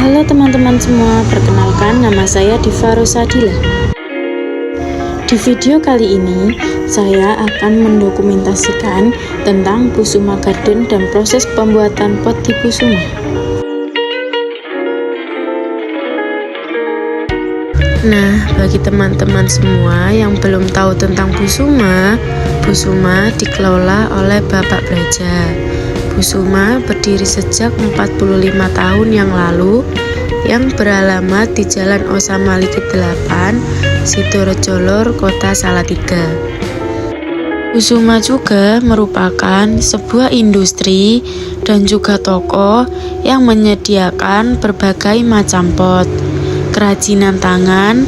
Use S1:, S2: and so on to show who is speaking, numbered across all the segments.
S1: Halo teman-teman semua, perkenalkan nama saya Diva Rosadila. Di video kali ini, saya akan mendokumentasikan tentang Busuma Garden dan proses pembuatan pot di Busuma. Nah, bagi teman-teman semua yang belum tahu tentang Busuma, Busuma dikelola oleh Bapak Braja. Busuma berdiri sejak 45 tahun yang lalu yang beralamat di Jalan Osama Likit 8, Sidorejo Lor, Kota Salatiga. Busuma juga merupakan sebuah industri dan juga toko yang menyediakan berbagai macam pot, kerajinan tangan,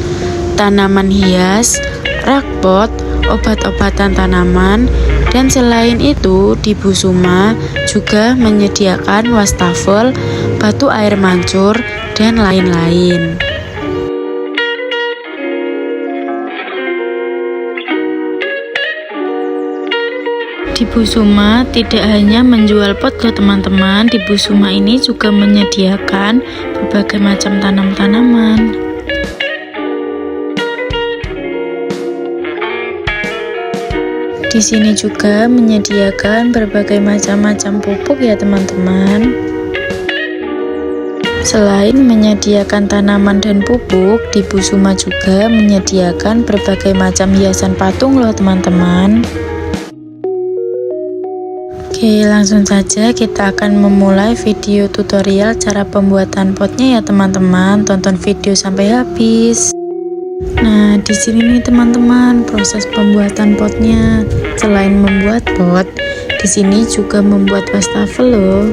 S1: tanaman hias, rak pot, obat-obatan tanaman, dan selain itu di Busuma juga menyediakan wastafel, batu air mancur, dan lain-lain. Di Busuma tidak hanya menjual pot loh teman-teman, di Busuma ini juga menyediakan berbagai macam tanaman. Di sini juga menyediakan berbagai macam pupuk ya teman-teman. Selain menyediakan tanaman dan pupuk, di Busuma juga menyediakan berbagai macam hiasan patung loh teman-teman. Oke, langsung saja kita akan memulai video tutorial cara pembuatan potnya ya teman-teman. Tonton video sampai habis. Nah, di sini nih teman-teman, proses pembuatan potnya. Selain membuat pot, di sini juga membuat wastafel loh.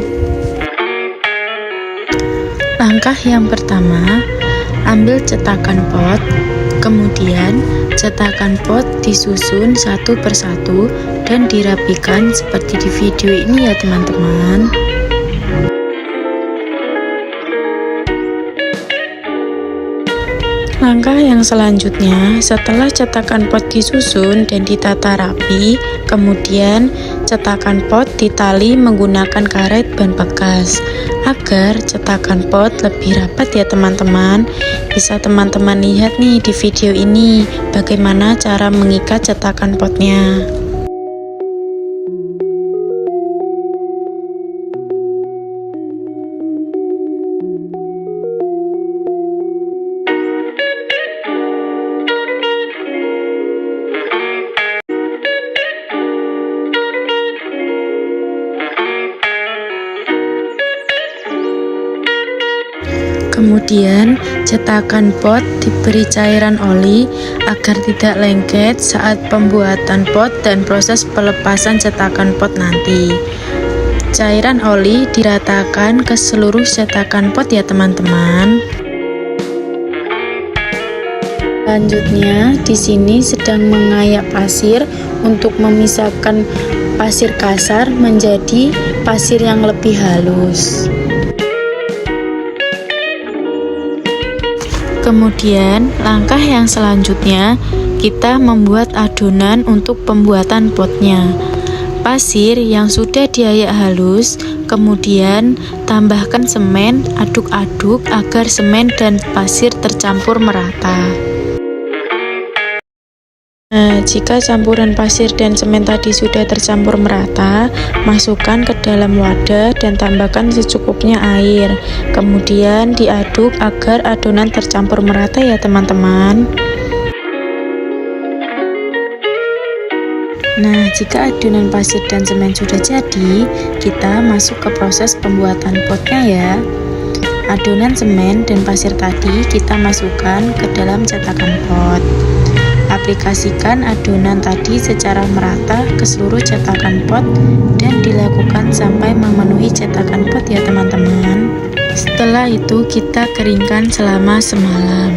S1: Langkah yang pertama, ambil cetakan pot, kemudian cetakan pot disusun satu persatu dan dirapikan seperti di video ini ya teman-teman. Langkah yang selanjutnya, setelah cetakan pot disusun dan ditata rapi, kemudian cetakan pot ditali menggunakan karet ban bekas agar cetakan pot lebih rapat ya teman-teman. Bisa teman-teman lihat nih di video ini bagaimana cara mengikat cetakan potnya. Kemudian cetakan pot diberi cairan oli agar tidak lengket saat pembuatan pot dan proses pelepasan cetakan pot nanti. Cairan oli diratakan ke seluruh cetakan pot ya teman-teman. Selanjutnya di sini sedang mengayak pasir untuk memisahkan pasir kasar menjadi pasir yang lebih halus. Kemudian langkah yang selanjutnya kita membuat adonan untuk pembuatan potnya. Pasir yang sudah diayak halus, kemudian tambahkan semen, aduk-aduk agar semen dan pasir tercampur merata. Nah, jika campuran pasir dan semen tadi sudah tercampur merata, masukkan ke dalam wadah dan tambahkan secukupnya air. Kemudian diaduk agar adonan tercampur merata ya teman-teman. Nah, jika adonan pasir dan semen sudah jadi, kita masuk ke proses pembuatan potnya ya. Adonan semen dan pasir tadi kita masukkan ke dalam cetakan pot. Aplikasikan adonan tadi secara merata ke seluruh cetakan pot dan dilakukan sampai memenuhi cetakan pot ya teman-teman. Setelah itu kita keringkan selama semalam.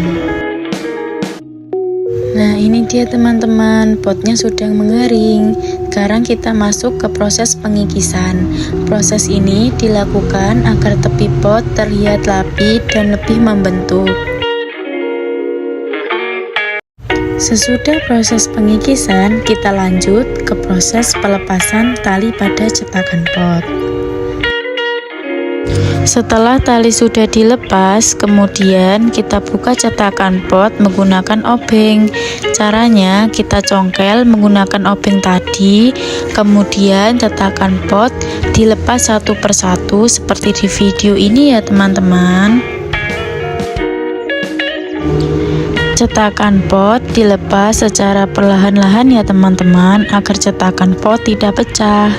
S1: Nah, ini dia teman-teman, potnya sudah mengering. Sekarang kita masuk ke proses pengikisan. Proses ini dilakukan agar tepi pot terlihat rapi dan lebih membentuk. Sesudah proses pengikisan, kita lanjut ke proses pelepasan tali pada cetakan pot. Setelah tali sudah dilepas, kemudian kita buka cetakan pot menggunakan obeng. Caranya kita congkel menggunakan obeng tadi, kemudian cetakan pot dilepas satu persatu seperti di video ini ya teman-teman. Cetakan pot dilepas secara perlahan-lahan ya teman-teman, agar cetakan pot tidak pecah.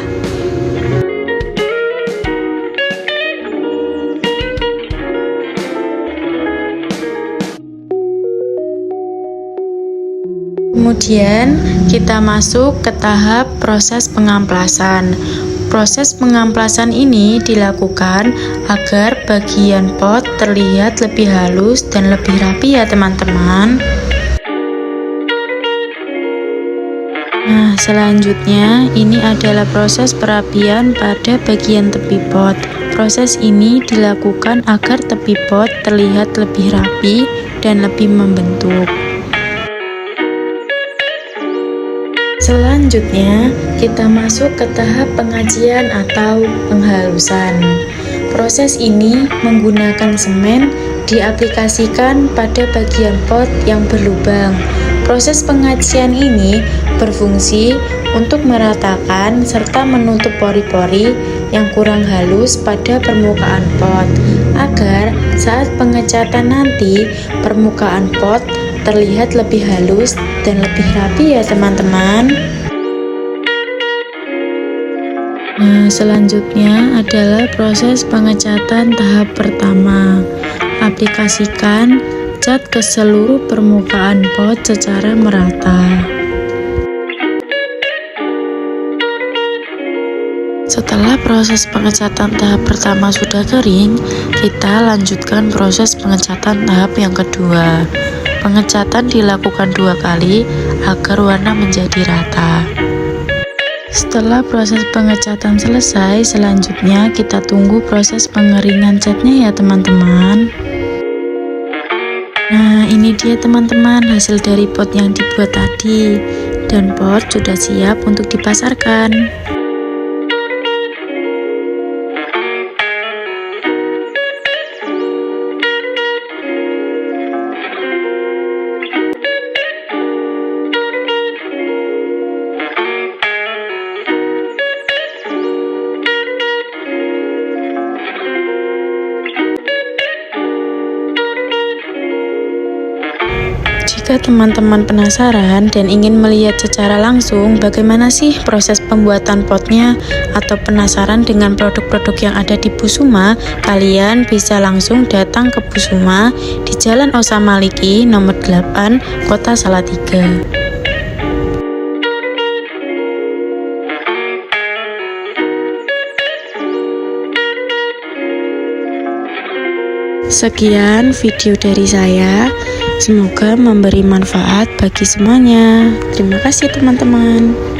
S1: Kemudian kita masuk ke tahap proses pengamplasan. Proses pengamplasan ini dilakukan agar bagian pot terlihat lebih halus dan lebih rapi ya teman-teman. Nah, selanjutnya ini adalah proses perapian pada bagian tepi pot. Proses ini dilakukan agar tepi pot terlihat lebih rapi dan lebih membentuk. Selanjutnya, kita masuk ke tahap pengacian atau penghalusan. Proses ini menggunakan semen diaplikasikan pada bagian pot yang berlubang. Proses pengacian ini berfungsi untuk meratakan serta menutup pori-pori yang kurang halus pada permukaan pot, agar saat pengecatan nanti permukaan pot terlihat lebih halus dan lebih rapi ya teman-teman. Nah, selanjutnya adalah proses pengecatan tahap pertama. Aplikasikan cat ke seluruh permukaan pot secara merata. Setelah proses pengecatan tahap pertama sudah kering, kita lanjutkan proses pengecatan tahap yang kedua. Pengecatan dilakukan 2 kali agar warna menjadi rata. Setelah proses pengecatan selesai, selanjutnya kita tunggu proses pengeringan catnya ya teman-teman. Nah, ini dia teman-teman hasil dari pot yang dibuat tadi, dan pot sudah siap untuk dipasarkan. Jika teman-teman penasaran dan ingin melihat secara langsung bagaimana sih proses pembuatan potnya, atau penasaran dengan produk-produk yang ada di Busuma, kalian bisa langsung datang ke Busuma di Jalan Osa Maliki nomor 8, Kota Salatiga. Sekian video dari saya. Semoga memberi manfaat bagi semuanya. Terima kasih teman-teman.